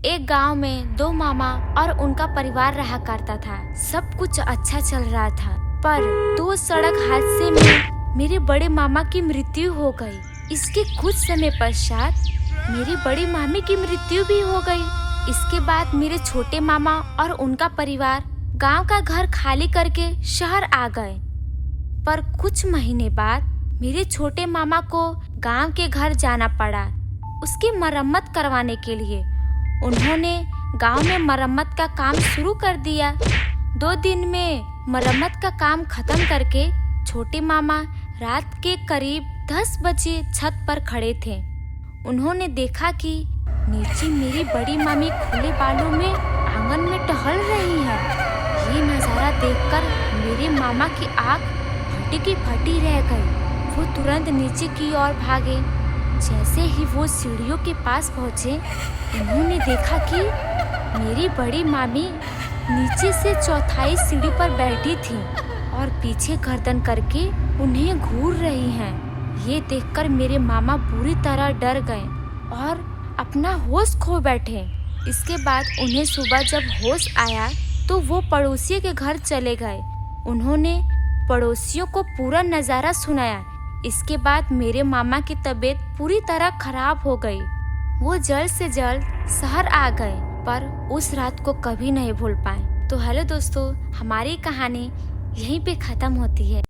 एक गांव में दो मामा और उनका परिवार रहा करता था। सब कुछ अच्छा चल रहा था, पर दो सड़क हादसे में मेरे बड़े मामा की मृत्यु हो गई। इसके कुछ समय पश्चात मेरी बड़ी मामी की मृत्यु भी हो गई। इसके बाद मेरे छोटे मामा और उनका परिवार गांव का घर खाली करके शहर आ गए। पर कुछ महीने बाद मेरे छोटे मामा को गांव के घर जाना पड़ा उसकी मरम्मत करवाने के लिए। उन्होंने गांव में मरम्मत का काम शुरू कर दिया। 2 दिन में मरम्मत का काम खत्म करके छोटे मामा रात के करीब 10 बजे छत पर खड़े थे। उन्होंने देखा कि नीचे मेरी बड़ी मामी खुले बालों में आंगन में टहल रही है। ये नजारा देखकर मेरे मामा की आंख फटी की फटी रह गई। वो तुरंत नीचे की ओर भागे। जैसे ही वो सीढ़ियों के पास पहुंचे, उन्होंने देखा कि मेरी बड़ी मामी नीचे से चौथाई सीढ़ी पर बैठी थी और पीछे गर्दन करके उन्हें घूर रही हैं। ये देखकर मेरे मामा बुरी तरह डर गए और अपना होश खो बैठे। इसके बाद उन्हें सुबह जब होश आया तो वो पड़ोसी के घर चले गए। उन्होंने पड़ोसियों को पूरा नज़ारा सुनाया। इसके बाद मेरे मामा की तबीयत पूरी तरह खराब हो गई। वो जल्द से जल्द शहर आ गए, पर उस रात को कभी नहीं भूल पाए। तो हेलो दोस्तों, हमारी कहानी यहीं पे खत्म होती है।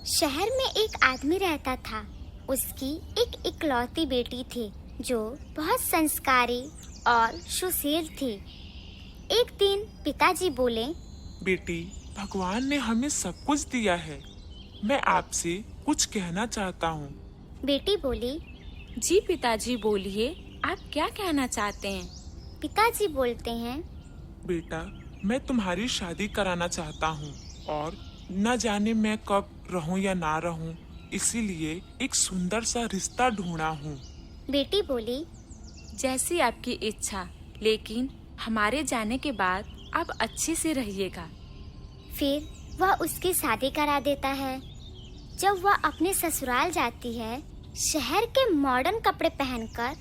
शहर में एक आदमी रहता था। उसकी एक इकलौती बेटी थी जो बहुत संस्कारी और सुशील थी। एक दिन पिताजी बोले, बेटी, भगवान ने हमें सब कुछ दिया है। मैं आपसे कुछ कहना चाहता हूँ। बेटी बोली, जी पिताजी बोलिए, आप क्या कहना चाहते हैं? पिताजी बोलते हैं, बेटा, मैं तुम्हारी शादी कराना चाहता हूँ और न जाने मैं कब रहूँ या ना रहूँ, इसीलिए एक सुंदर सा रिश्ता ढूंढा हूँ। बेटी बोली, जैसी आपकी इच्छा, लेकिन हमारे जाने के बाद आप अच्छे से रहिएगा। फिर वह उसकी शादी करा देता है। जब वह अपने ससुराल जाती है, शहर के मॉडर्न कपड़े पहनकर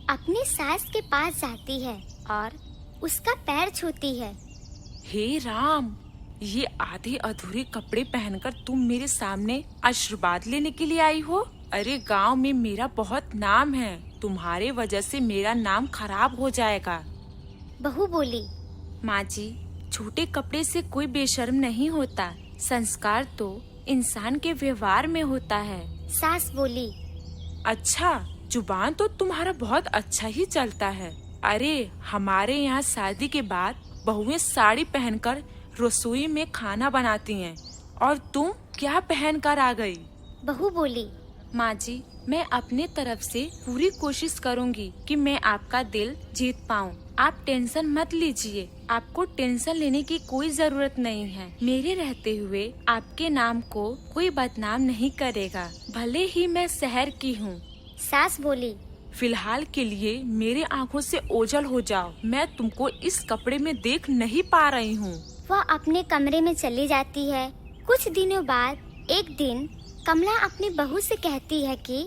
अपनी सास के पास जाती है और उसका पैर छूती है। हे राम, ये आधे अधूरे कपड़े पहनकर तुम मेरे सामने आशीर्वाद लेने के लिए आई हो? अरे गांव में मेरा बहुत नाम है, तुम्हारे वजह से मेरा नाम खराब हो जाएगा। बहू बोली, माँ जी, छोटे कपड़े से कोई बेशर्म नहीं होता। संस्कार तो इंसान के व्यवहार में होता है। सास बोली, अच्छा, जुबान तो तुम्हारा बहुत अच्छा ही चलता है। अरे हमारे यहाँ शादी के बाद बहुएं साड़ी पहनकर रसोई में खाना बनाती हैं और तुम क्या पहनकर आ गई? बहू बोली, माँ जी, मैं अपने तरफ से पूरी कोशिश करूँगी कि मैं आपका दिल जीत पाऊँ। आप टेंशन मत लीजिए, आपको टेंशन लेने की कोई जरूरत नहीं है। मेरे रहते हुए आपके नाम को कोई बदनाम नहीं करेगा, भले ही मैं शहर की हूँ। सास बोली, फिलहाल के लिए मेरे आँखों से ओझल हो जाओ, मैं तुमको इस कपड़े में देख नहीं पा रही हूँ। वह अपने कमरे में चली जाती है। कुछ दिनों बाद एक दिन कमला अपनी बहू से कहती है कि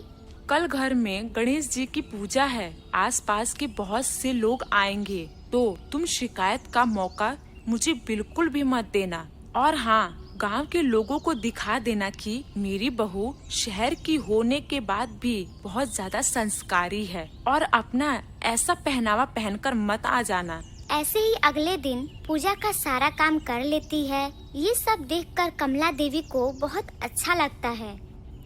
कल घर में गणेश जी की पूजा है, आसपास के बहुत से लोग आएंगे, तो तुम शिकायत का मौका मुझे बिल्कुल भी मत देना। और हाँ, गांव के लोगों को दिखा देना कि मेरी बहू शहर की होने के बाद भी बहुत ज्यादा संस्कारी है और अपना ऐसा पहनावा पहनकर मत आ जाना। ऐसे ही अगले दिन पूजा का सारा काम कर लेती है। ये सब देखकर कमला देवी को बहुत अच्छा लगता है।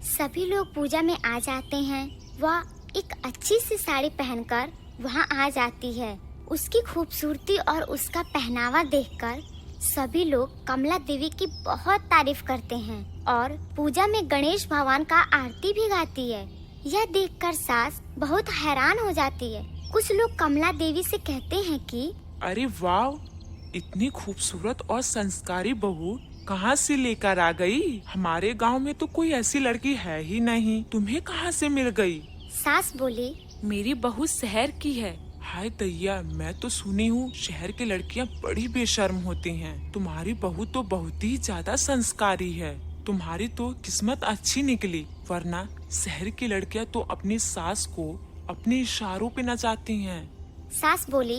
सभी लोग पूजा में आ जाते हैं। वह एक अच्छी सी साड़ी पहनकर वहाँ आ जाती है। उसकी खूबसूरती और उसका पहनावा देखकर सभी लोग कमला देवी की बहुत तारीफ करते हैं और पूजा में गणेश भगवान का आरती भी गाती है। यह देखकर सास बहुत हैरान हो जाती है। कुछ लोग कमला देवी से कहते हैं कि अरे वाह, इतनी खूबसूरत और संस्कारी बहू कहाँ से लेकर आ गई? हमारे गांव में तो कोई ऐसी लड़की है ही नहीं, तुम्हें कहाँ से मिल गई? सास बोली, मेरी बहू शहर की है। हाय दैया, मैं तो सुनी हूँ शहर की लड़कियाँ बड़ी बेशर्म होती हैं। तुम्हारी बहू तो बहुत ही ज्यादा संस्कारी है। तुम्हारी तो किस्मत अच्छी निकली, वरना शहर की लड़कियां तो अपनी सास को अपने इशारों पे नचाती हैं। सास बोली,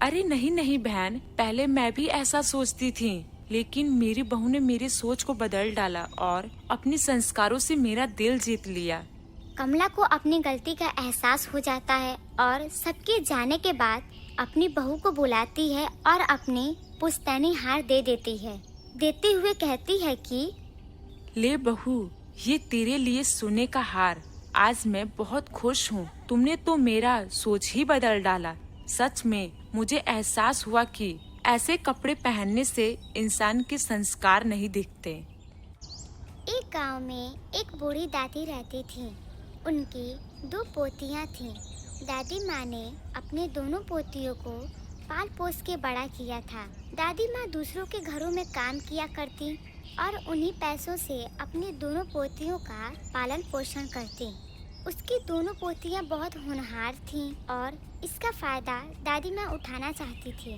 अरे नहीं नहीं बहन, पहले मैं भी ऐसा सोचती थी, लेकिन मेरी बहू ने मेरी सोच को बदल डाला और अपने संस्कारों से मेरा दिल जीत लिया। कमला को अपनी गलती का एहसास हो जाता है और सबके जाने के बाद अपनी बहू को बुलाती है और अपनी पुश्तैनी हार दे देती है। देते हुए कहती है कि ले बहू, ये तेरे लिए सोने का हार। आज मैं बहुत खुश हूँ, तुमने तो मेरा सोच ही बदल डाला। सच में मुझे एहसास हुआ कि ऐसे कपड़े पहनने से इंसान के संस्कार नहीं दिखते। एक गांव में एक बूढ़ी दादी रहती थी। उनकी 2 पोतियां थीं। दादी माँ ने अपने दोनों पोतियों को पाल पोस के बड़ा किया था। दादी माँ दूसरों के घरों में काम किया करती और उन्हीं पैसों से अपनी दोनों पोतियों का पालन पोषण करती। उसकी दोनों पोतियां बहुत होनहार थीं और इसका फायदा दादी माँ उठाना चाहती थी।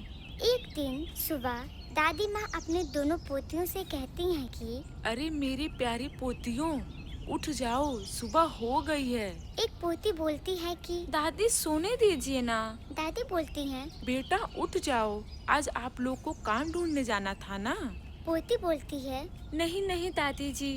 एक दिन सुबह दादी माँ अपने दोनों पोतियों से कहती हैं कि अरे मेरी प्यारी पोतियों, उठ जाओ, सुबह हो गई है। एक पोती बोलती है कि दादी सोने दीजिए ना। दादी बोलती हैं, बेटा उठ जाओ, आज आप लोग को काम ढूंढने जाना था ना। पोती बोलती है, नहीं नहीं दादी जी,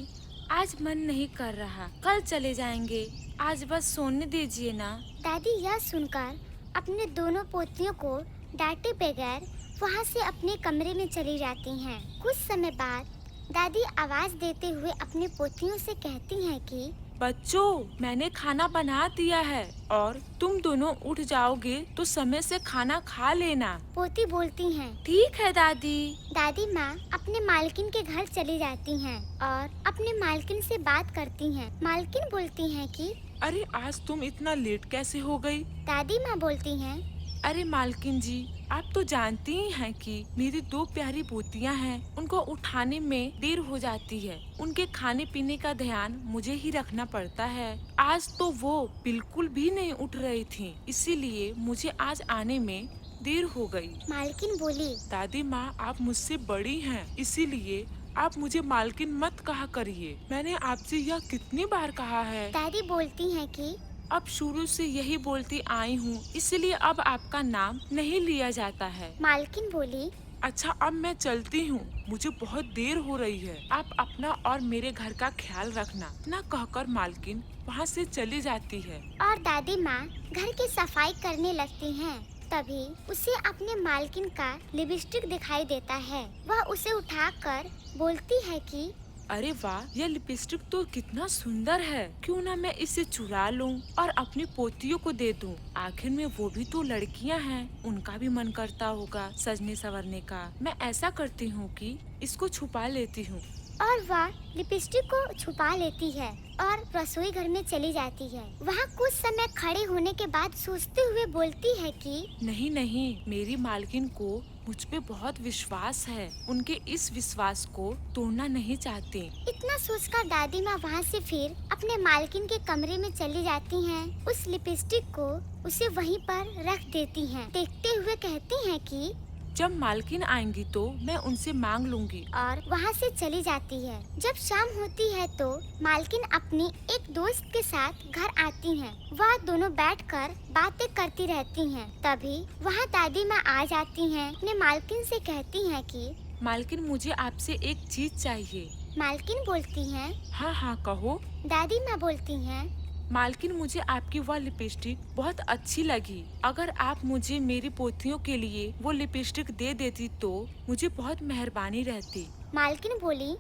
आज मन नहीं कर रहा, कल चले जाएंगे, आज बस सोने दीजिए ना। दादी यह सुनकर अपने दोनों पोतियों को डांटे बगैर वहाँ से अपने कमरे में चली जाती हैं। कुछ समय बाद दादी आवाज देते हुए अपनी पोतियों से कहती हैं कि बच्चों, मैंने खाना बना दिया है और तुम दोनों उठ जाओगे तो समय से खाना खा लेना। पोती बोलती हैं, ठीक है दादी। दादी माँ अपने मालकिन के घर चली जाती हैं और अपने मालकिन से बात करती हैं। मालकिन बोलती हैं कि अरे आज तुम इतना लेट कैसे हो गई? दादी माँ बोलती हैं, अरे मालकिन जी, आप तो जानती ही हैं कि मेरी 2 प्यारी पोतियां हैं, उनको उठाने में देर हो जाती है। उनके खाने पीने का ध्यान मुझे ही रखना पड़ता है। आज तो वो बिल्कुल भी नहीं उठ रही थीं, इसीलिए मुझे आज आने में देर हो गई। मालकिन बोली, दादी माँ, आप मुझसे बड़ी हैं, इसीलिए आप मुझे मालकिन मत कहा करिए। मैंने आपसे यह कितनी बार कहा है। दादी बोलती हैं कि अब शुरू से यही बोलती आई हूँ, इसलिए अब आपका नाम नहीं लिया जाता है। मालकिन बोली, अच्छा अब मैं चलती हूँ, मुझे बहुत देर हो रही है। आप अपना और मेरे घर का ख्याल रखना। ना कहकर मालकिन वहाँ से चली जाती है। और दादी माँ घर की सफाई करने लगती हैं। तभी उसे अपने मालकिन का लिपस्टिक दिखाई देता है। वह उसे उठाकर बोलती है कि अरे वाह, यह लिपस्टिक तो कितना सुंदर है, क्यों ना मैं इसे चुरा लूं और अपनी पोतियों को दे दूं। आखिर में वो भी तो लड़कियां हैं, उनका भी मन करता होगा सजने संवरने का। मैं ऐसा करती हूँ कि इसको छुपा लेती हूँ। और वह लिपस्टिक को छुपा लेती है और रसोई घर में चली जाती है। वहाँ कुछ समय खड़े होने के बाद सोचते हुए बोलती है कि नहीं नहीं, मेरी मालकिन को मुझ पे बहुत विश्वास है, उनके इस विश्वास को तोड़ना नहीं चाहती। इतना सोचकर दादी माँ वहाँ से फिर अपने मालकिन के कमरे में चली जाती हैं। उस लिपस्टिक को उसे वहीं पर रख देती हैं। देखते हुए कहती हैं कि जब मालकिन आएंगी तो मैं उनसे मांग लूंगी। और वहाँ से चली जाती है। जब शाम होती है तो मालकिन अपनी एक दोस्त के साथ घर आती हैं। वह दोनों बैठकर बातें करती रहती हैं। तभी वहाँ दादी माँ आ जाती हैं। अपने मालकिन से कहती हैं कि मालकिन, मुझे आपसे एक चीज चाहिए। मालकिन बोलती हैं, हाँ हाँ कहो। दादी माँ बोलती हैं, मालकिन, मुझे आपकी वह लिपस्टिक बहुत अच्छी लगी। अगर आप मुझे मेरी पोतियों के लिए वो लिपस्टिक दे देती तो मुझे बहुत मेहरबानी रहती। मालकिन बोली,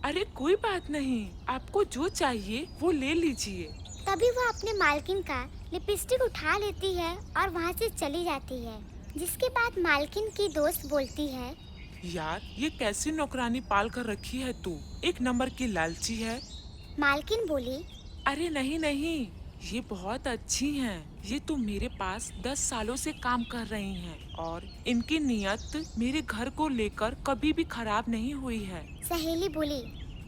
अरे कोई बात नहीं, आपको जो चाहिए वो ले लीजिए। तभी वह अपने मालकिन का लिपस्टिक उठा लेती है और वहाँ से चली जाती है। जिसके बाद मालकिन की दोस्त बोलती है, यार ये कैसी नौकरानी पाल कर रखी है तू, एक नंबर की लालची है। मालकिन बोली, अरे नहीं नहीं, ये बहुत अच्छी हैं। ये तो मेरे पास 10 सालों से काम कर रही हैं और इनकी नियत मेरे घर को लेकर कभी भी खराब नहीं हुई है। सहेली बोली,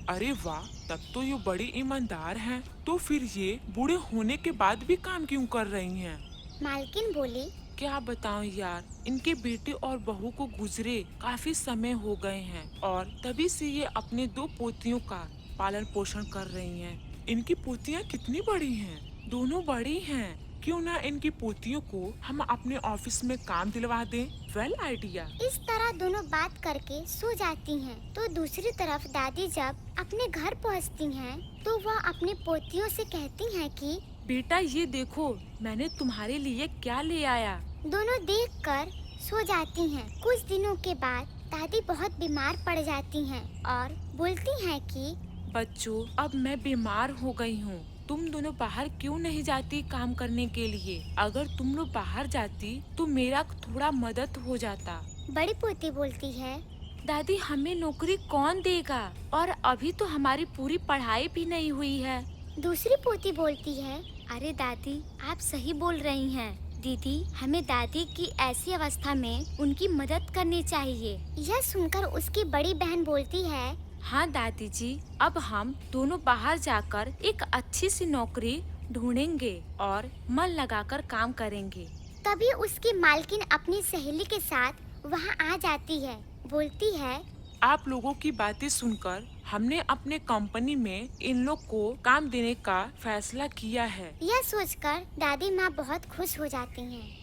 अरे वाह, तब तो ये बड़ी ईमानदार हैं। तो फिर ये बूढ़े होने के बाद भी काम क्यों कर रही हैं? मालकिन बोली, क्या बताऊं यार, इनके बेटे और बहू को गुजरे काफी समय हो गए हैं और तभी से ये अपने 2 पोतियों का पालन पोषण कर रही हैं। इनकी पोतियाँ कितनी बड़ी हैं, दोनों बड़ी हैं। क्यों ना इनकी पोतियों को हम अपने ऑफिस में काम दिलवा दें। Well idea. इस तरह दोनों बात करके सो जाती हैं। तो दूसरी तरफ दादी जब अपने घर पहुंचती हैं, तो वह अपनी पोतियों से कहती हैं कि बेटा ये देखो मैंने तुम्हारे लिए क्या ले आया। दोनों देखकर सो जाती हैं। कुछ दिनों के बाद दादी बहुत बीमार पड़ जाती हैं और बोलती हैं कि बच्चों अब मैं बीमार हो गई हूँ, तुम दोनों बाहर क्यों नहीं जाती काम करने के लिए। अगर तुम लोग बाहर जाती तो मेरा थोड़ा मदद हो जाता। बड़ी पोती बोलती है, दादी हमें नौकरी कौन देगा, और अभी तो हमारी पूरी पढ़ाई भी नहीं हुई है। दूसरी पोती बोलती है, अरे दादी आप सही बोल रही हैं। दीदी हमें दादी की ऐसी अवस्था में उनकी मदद करनी चाहिए। यह सुनकर उसकी बड़ी बहन बोलती है, हाँ दादी जी, अब हम दोनों बाहर जाकर एक अच्छी सी नौकरी ढूंढेंगे और मन लगाकर काम करेंगे। तभी उसकी मालकिन अपनी सहेली के साथ वहाँ आ जाती है। बोलती है, आप लोगों की बातें सुनकर हमने अपने कंपनी में इन लोग को काम देने का फैसला किया है। यह सोचकर दादी माँ बहुत खुश हो जाती हैं।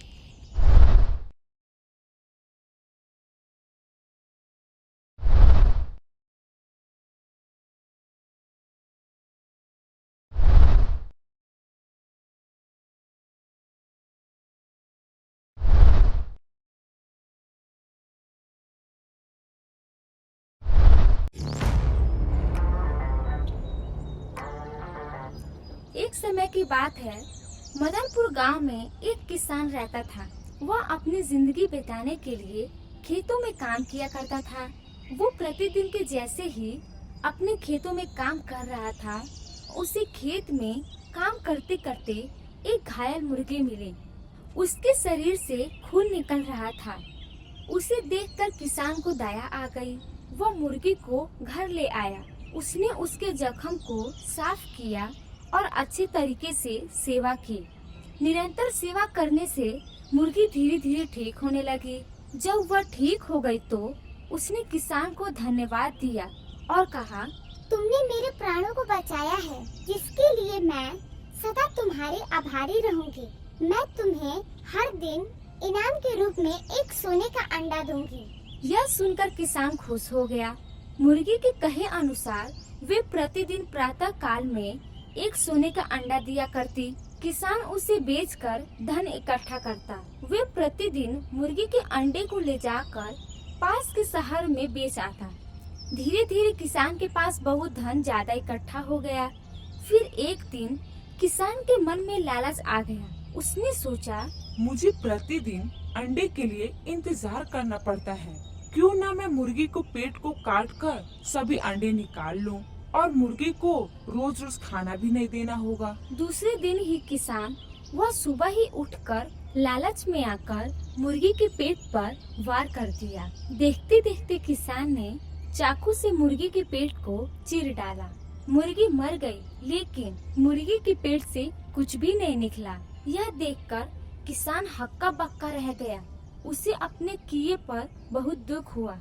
एक समय की बात है, मदनपुर गांव में एक किसान रहता था। वह अपनी जिंदगी बिताने के लिए खेतों में काम किया करता था। वो प्रतिदिन के जैसे ही अपने खेतों में काम कर रहा था, उसे खेत में काम करते करते एक घायल मुर्गी मिली। उसके शरीर से खून निकल रहा था। उसे देखकर किसान को दया आ गई। वह मुर्गी को घर ले आया। उसने उसके जख्म को साफ किया और अच्छे तरीके से सेवा की। निरंतर सेवा करने से मुर्गी धीरे धीरे ठीक होने लगी। जब वह ठीक हो गई तो उसने किसान को धन्यवाद दिया और कहा, तुमने मेरे प्राणों को बचाया है, जिसके लिए मैं सदा तुम्हारे आभारी रहूंगी। मैं तुम्हें हर दिन इनाम के रूप में एक सोने का अंडा दूंगी। यह सुनकर किसान खुश हो गया। मुर्गी के कहे अनुसार वे प्रतिदिन प्रातः काल में एक सोने का अंडा दिया करती। किसान उसे बेचकर धन इकट्ठा करता। वे प्रतिदिन मुर्गी के अंडे को ले जाकर पास के शहर में बेच आता। धीरे धीरे किसान के पास बहुत धन ज्यादा इकट्ठा हो गया। फिर एक दिन किसान के मन में लालच आ गया। उसने सोचा, मुझे प्रतिदिन अंडे के लिए इंतजार करना पड़ता है, क्यों ना मैं मुर्गी को पेट को काट कर सभी अंडे निकाल लूं और मुर्गी को रोज रोज खाना भी नहीं देना होगा। दूसरे दिन ही किसान वह सुबह ही उठकर लालच में आकर मुर्गी के पेट पर वार कर दिया। देखते देखते किसान ने चाकू से मुर्गी के पेट को चीर डाला। मुर्गी मर गई, लेकिन मुर्गी के पेट से कुछ भी नहीं निकला। यह देखकर किसान हक्का बक्का रह गया। उसे अपने किए पर बहुत दुख हुआ।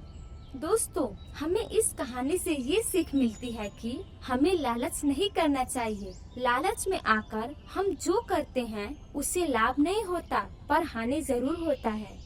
दोस्तों, हमें इस कहानी से ये सीख मिलती है कि हमें लालच नहीं करना चाहिए। लालच में आकर हम जो करते हैं उससे लाभ नहीं होता, पर हानि जरूर होता है।